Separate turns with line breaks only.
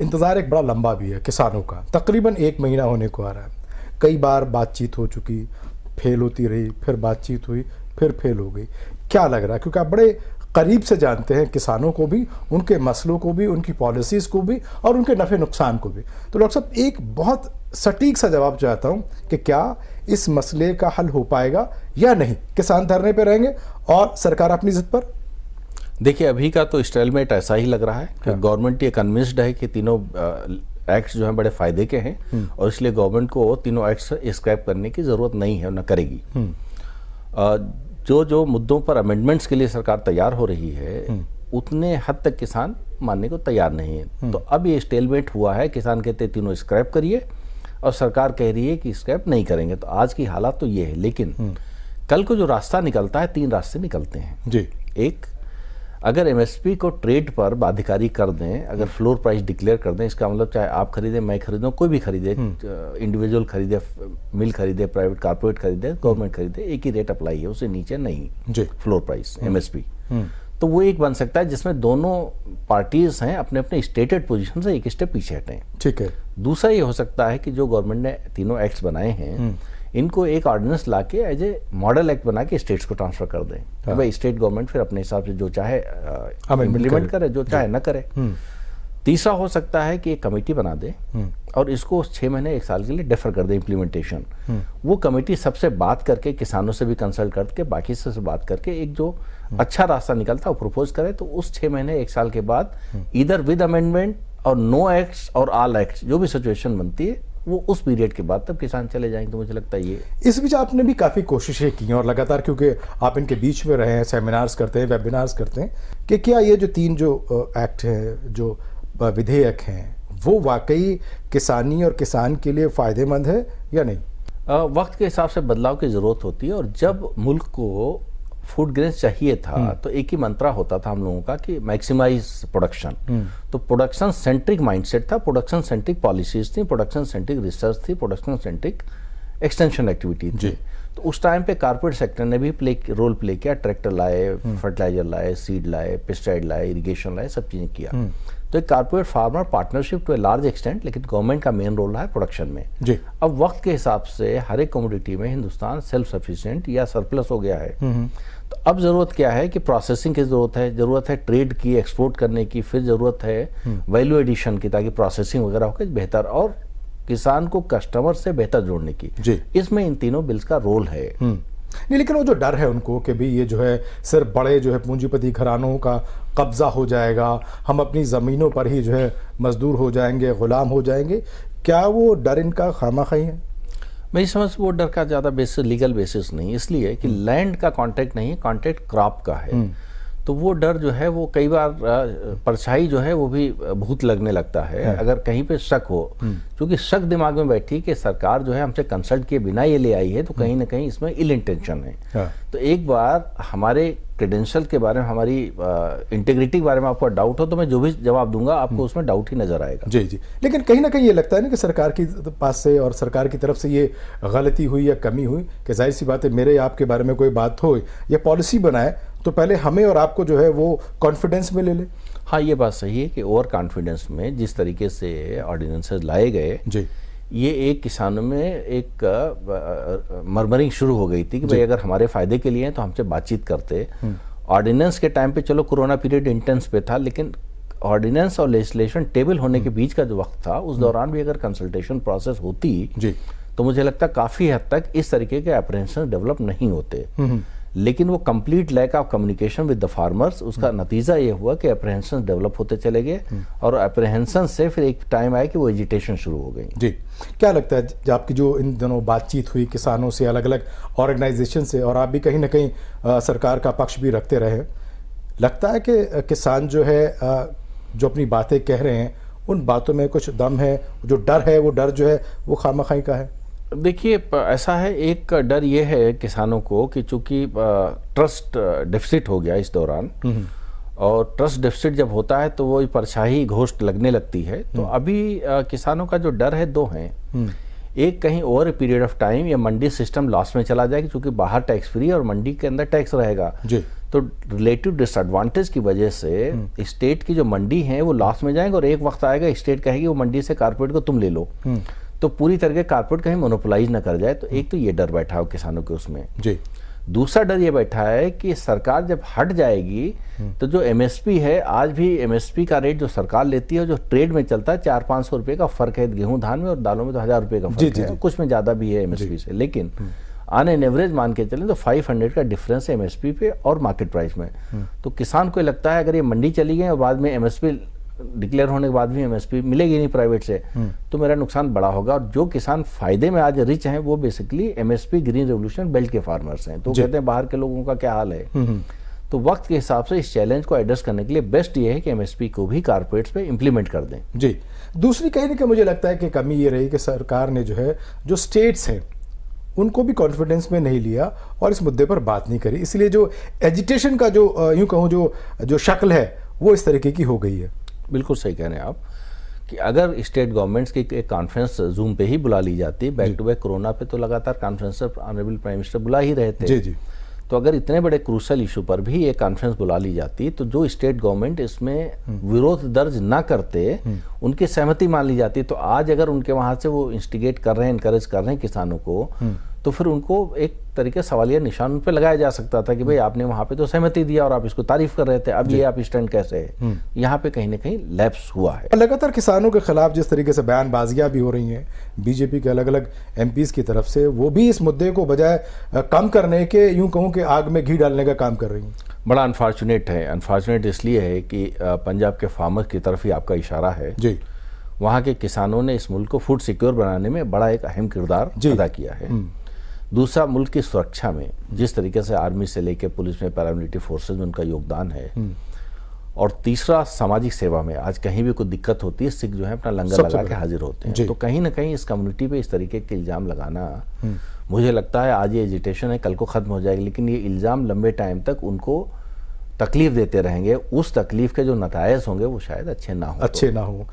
इंतज़ार एक बड़ा लंबा भी है किसानों का, तकरीबन 1 महीना होने को आ रहा है। कई बार बातचीत हो चुकी, फेल होती रही, फिर बातचीत हुई, फिर फेल हो गई। क्या लग रहा है, क्योंकि आप बड़े करीब से जानते हैं किसानों को भी, उनके मसलों को भी, उनकी पॉलिसीज़ को भी और उनके नफ़े नुकसान को भी, तो डॉक्टर साहब एक बहुत सटीक सा जवाब चाहता हूँ कि क्या इस मसले का हल हो पाएगा या नहीं? किसान धरने पे रहेंगे और सरकार अपनी जिद पर?
देखिए, अभी का तो स्टेलमेट ऐसा ही लग रहा है कि गवर्नमेंट ये कन्विंस्ड है कि तीनों एक्ट्स जो हैं बड़े फायदे के हैं और इसलिए गवर्नमेंट को तीनों एक्ट्स स्क्रैप करने की ज़रूरत नहीं है, न करेगी। जो जो मुद्दों पर अमेंडमेंट्स के लिए सरकार तैयार हो रही है उतने हद तक किसान मानने को तैयार नहीं है। तो अब ये स्टेलमेट हुआ है, किसान कहते हैं तीनों स्क्रैप करिए और सरकार कह रही है कि स्क्रैप नहीं करेंगे। तो आज की हालात तो ये है, लेकिन कल को जो रास्ता निकलता है, 3 रास्ते निकलते हैं
जी।
एक, अगर एमएसपी को ट्रेड पर बाध्यकारी कर दें, अगर फ्लोर प्राइस डिक्लेयर कर दें, इसका मतलब चाहे आप खरीदें, मैं खरीदूं, कोई भी खरीदे, इंडिविजुअल खरीदे, मिल खरीदे, प्राइवेट कारपोरेट खरीदे, गवर्नमेंट खरीदे, एक ही रेट अप्लाई है, उससे नीचे नहीं
जी।
Floor price MSP. तो वो एक बन सकता है जिसमें दोनों पार्टीज हैं अपने अपने स्टेटेड पोजीशन से एक स्टेप पीछे हटें।
ठीक है।
दूसरा ये हो सकता है कि जो गवर्नमेंट ने तीनों एक्ट्स बनाए हैं इनको एक ऑर्डिनेंस लाके एज ए मॉडल एक्ट बना के स्टेट्स को ट्रांसफर कर दें। भाई स्टेट गवर्नमेंट फिर अपने हिसाब से जो चाहे इम्प्लीमेंट करे, जो चाहे न करे। तीसरा हो सकता है कि एक कमेटी बना दे और इसको 6 महीने 1 साल के लिए डेफर कर दे इम्प्लीमेंटेशन। वो कमेटी सबसे बात करके, किसानों से भी कंसल्ट करके, बाकी से बात करके एक जो अच्छा रास्ता निकलता है वो प्रपोज करे। तो उस 6 महीने 1 साल के बाद इधर विद अमेंडमेंट और नो एक्ट्स और ऑल एक्ट्स जो भी सिचुएशन बनती है वो उस पीरियड के बाद तब किसान चले जाएंगे। तो मुझे लगता है ये
इस बीच आपने भी काफ़ी कोशिशें की हैं और लगातार, क्योंकि आप इनके बीच में रहे हैं, सेमिनार्स करते हैं, वेबिनार्स करते हैं, कि क्या ये जो 3 जो एक्ट हैं, जो विधेयक हैं, वो वाकई किसानी और किसान के लिए फ़ायदेमंद है या नहीं?
वक्त के हिसाब से बदलाव की ज़रूरत होती है। और जब मुल्क को फूड ग्रेन्स चाहिए था तो एक ही मंत्रा होता था हम लोगों का कि मैक्सिमाइज प्रोडक्शन। तो प्रोडक्शन सेंट्रिक माइंडसेट था, प्रोडक्शन सेंट्रिक पॉलिसीज थी, प्रोडक्शन सेंट्रिक रिसर्च थी, प्रोडक्शन सेंट्रिक एक्सटेंशन एक्टिविटी थी। तो उस टाइम पे कारपोरेट सेक्टर ने भी रोल प्ले किया। ट्रैक्टर लाए, फर्टिलाइजर लाए, सीड लाए, पेस्टिसाइड लाए, इरिगेशन लाए, सब चीज़ें किया। तो एक corporate farmer partnership to a large extent, लेकिन गवर्नमेंट का मेन रोल रहा है प्रोडक्शन में
जी।
अब वक्त के हिसाब से हर एक कमोडिटी में हिंदुस्तान सेल्फ सफिशिएंट या सरप्लस हो गया है। तो अब जरूरत क्या है कि प्रोसेसिंग की जरूरत है ट्रेड की, एक्सपोर्ट करने की, फिर जरूरत है वैल्यू एडिशन की, ताकि प्रोसेसिंग वगैरह होकर बेहतर और किसान को कस्टमर से बेहतर जोड़ने की। इसमें इन तीनों बिल्स का रोल है।
नहीं, लेकिन वो जो डर है उनको कि भी ये जो है सिर्फ बड़े जो है पूंजीपति घरानों का कब्जा हो जाएगा, हम अपनी ज़मीनों पर ही जो है मजदूर हो जाएंगे, गुलाम हो जाएंगे, क्या वो डर इनका खामाखाई है?
मेरी समझ वो डर का ज़्यादा बेसिस लीगल बेसिस नहीं, इसलिए कि लैंड का कॉन्ट्रैक्ट नहीं है, कॉन्ट्रैक्ट क्रॉप का है। तो वो डर जो है वो कई बार परछाई जो है वो भी भूत लगने लगता है अगर कहीं पे शक हो, क्योंकि शक दिमाग में बैठी कि सरकार जो है हमसे कंसल्ट किए बिना ये ले आई है, तो कहीं ना कहीं इसमें इल इंटेंशन है। तो एक बार हमारे क्रेडेंशियल के बारे में, हमारी इंटीग्रिटी के बारे में आपको डाउट हो तो मैं जो भी जवाब दूंगा आपको उसमें डाउट ही नजर आएगा।
जी जी। लेकिन कहीं ना कहीं ये लगता है ना कि सरकार की पास से और सरकार की तरफ से ये गलती हुई या कमी हुई कि जाहिर सी बात है मेरे आपके बारे में कोई बात हो या पॉलिसी बनाए तो पहले हमें और आपको जो है वो कॉन्फिडेंस में ले ले।
हाँ, ये बात सही है कि ओवर कॉन्फिडेंस में जिस तरीके से ऑर्डिनेंसेस लाए गए
जी,
ये एक किसानों में एक मरमरिंग शुरू हो गई थी कि भाई अगर हमारे फायदे के लिए हैं तो हमसे बातचीत करते। ऑर्डिनेंस के टाइम पे चलो कोरोना पीरियड इंटेंस पे था, लेकिन ऑर्डिनेंस और लेजिस्लेशन टेबल होने के बीच का जो वक्त था उस दौरान भी अगर कंसल्टेशन प्रोसेस होती
जी
तो मुझे लगता है काफ़ी हद तक इस तरीके के एप्रहेंशन डेवलप नहीं होते। लेकिन वो complete lack of communication with the farmers, उसका नतीजा ये हुआ कि एप्रहेंशन डेवलप होते चले गए और एप्रहेंशन से फिर एक टाइम आया कि वो एजिटेशन शुरू हो गई।
जी, क्या लगता है जब आपकी जो इन दिनों बातचीत हुई किसानों से, अलग अलग ऑर्गेनाइजेशन से, और आप भी कहीं ना कहीं सरकार का पक्ष भी रखते रहे, लगता है कि किसान जो है जो अपनी बातें कह रहे हैं उन बातों में कुछ दम है, जो डर है वो डर जो है वो खामखाई का है?
देखिए, ऐसा है, एक डर ये है किसानों को कि चूंकि ट्रस्ट डेफिसिट हो गया इस दौरान, और ट्रस्ट डेफिसिट जब होता है तो वो परछाई घोस्ट लगने लगती है। तो अभी किसानों का जो डर है दो हैं। एक, कहीं over a period of time ये मंडी सिस्टम लॉस में चला जाएगा, क्योंकि बाहर टैक्स फ्री और मंडी के अंदर टैक्स रहेगा। तो रिलेटिव डिसएडवांटेज की वजह से स्टेट की जो मंडी है वो लॉस में जाएंगे और एक वक्त आएगा स्टेट कहेगी वो मंडी से कारपोरेट को तुम ले लो, तो पूरी तरह के कारपोरेट कहीं मोनोपोलाइज ना कर जाए। तो एक तो ये डर बैठा हो किसानों के उसमें जी। दूसरा डर ये बैठा है कि सरकार जब हट जाएगी तो जो एमएसपी है, आज भी एमएसपी का रेट जो सरकार लेती है जो ट्रेड में चलता है 400-500 रुपए का फर्क है गेहूं धान में, और दालों में तो 1000 रुपए का फर्क है, कुछ में ज्यादा भी है एमएसपी से, लेकिन ऑन एन एवरेज मान के चलें तो 500 का डिफरेंस है एमएसपी पे और मार्केट प्राइस में। तो किसान को लगता है अगर ये मंडी चली गई और बाद में एमएसपी डिक्लेयर होने के बाद भी एमएसपी मिलेगी नहीं प्राइवेट से, तो मेरा नुकसान बड़ा होगा। और जो किसान फायदे में आज रिच हैं वो basically MSP green revolution belt के फार्मर्स हैं। तो कहते हैं बाहर के लोगों का क्या हाल है। तो वक्त के हिसाब से इस चैलेंज को एड्रेस करने के लिए बेस्ट ये है कि एमएसपी को भी कारपोरेट्स पे इंप्लीमेंट कर दें
जी। दूसरी कहीं ना कहीं मुझे लगता है कि कमी ये रही कि सरकार ने जो है जो स्टेट्स हैं उनको भी कॉन्फिडेंस में नहीं लिया और इस मुद्दे पर बात नहीं करी, इसलिए जो एजिटेशन का जो यूं कहूँ जो शक्ल है वो इस तरीके की हो गई है।
बिल्कुल सही कह रहे हैं आप कि अगर स्टेट गवर्नमेंट्स की एक कॉन्फ्रेंस जूम पे ही बुला ली जाती, बैक टू बैक कोरोना पे तो लगातार कॉन्फ्रेंस ऑनरेबल प्राइम मिनिस्टर बुला ही रहे थे
जी जी।
तो अगर इतने बड़े क्रूशल इशू पर भी एक कॉन्फ्रेंस बुला ली जाती तो जो स्टेट गवर्नमेंट इसमें विरोध दर्ज ना करते, उनकी सहमति मान ली जाती, तो आज अगर उनके वहां से वो इंस्टिगेट कर रहे हैं, इनकरेज कर रहे हैं किसानों को, तो फिर उनको एक तरीके सवालिया निशान उन पे लगाया जा सकता था कि भाई आपने वहां पे तो सहमति दिया और आप इसको तारीफ कर रहे थे, अब ये आप स्टैंड कैसे है। यहाँ पे कहीं ना कहीं लैप्स हुआ है।
लगातार किसानों के खिलाफ जिस तरीके से बयानबाजियां भी हो रही हैं बीजेपी के अलग अलग एमपीज की तरफ से, वो भी इस मुद्दे को बजाय कम करने के यूं कहूं कि आग में घी डालने का काम कर रही हैं।
बड़ा अनफॉर्चुनेट है। अनफॉर्चुनेट इसलिए है कि पंजाब के फार्मर्स की तरफ ही आपका इशारा है
जी।
वहाँ के किसानों ने इस मुल्क को फूड सिक्योर बनाने में बड़ा एक अहम किरदार अदा किया है। दूसरा, मुल्क की सुरक्षा में जिस तरीके से आर्मी से लेकर पुलिस में, पैरामिलिट्री फोर्सेज में उनका योगदान है। और तीसरा, सामाजिक सेवा में आज कहीं भी कोई दिक्कत होती है सिख जो है अपना लंगर लगा के हाजिर होते हैं। तो कहीं ना कहीं इस कम्युनिटी पे इस तरीके के इल्जाम लगाना, मुझे लगता है आज ये एजिटेशन है कल को खत्म हो जाएगी, लेकिन ये इल्जाम लंबे टाइम तक उनको तकलीफ देते रहेंगे। उस तकलीफ के जो नतायज होंगे वो शायद अच्छे ना हो।